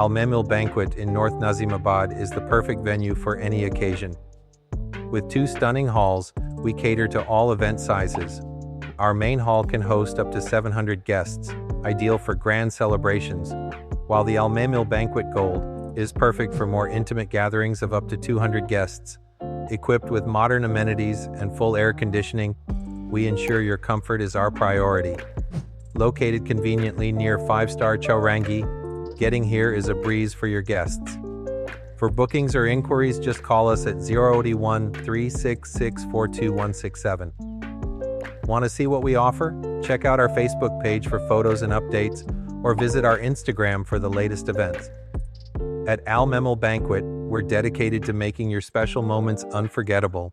Mehmil Banquet in North Nazimabad is the perfect venue for any occasion. With 2 stunning halls, we cater to all event sizes. Our main hall can host up to 700 guests, ideal for grand celebrations, while the Mehmil Banquet Gold is perfect for more intimate gatherings of up to 200 guests. Equipped with modern amenities and full air conditioning, we ensure your comfort is our priority. Located conveniently near 5-star Chowrangi, getting here is a breeze for your guests. For bookings or inquiries, just call us at 081 366 42167. Want to see what we offer? Check out our Facebook page for photos and updates, or visit our Instagram for the latest events. At Mehmil Banquet, we're dedicated to making your special moments unforgettable.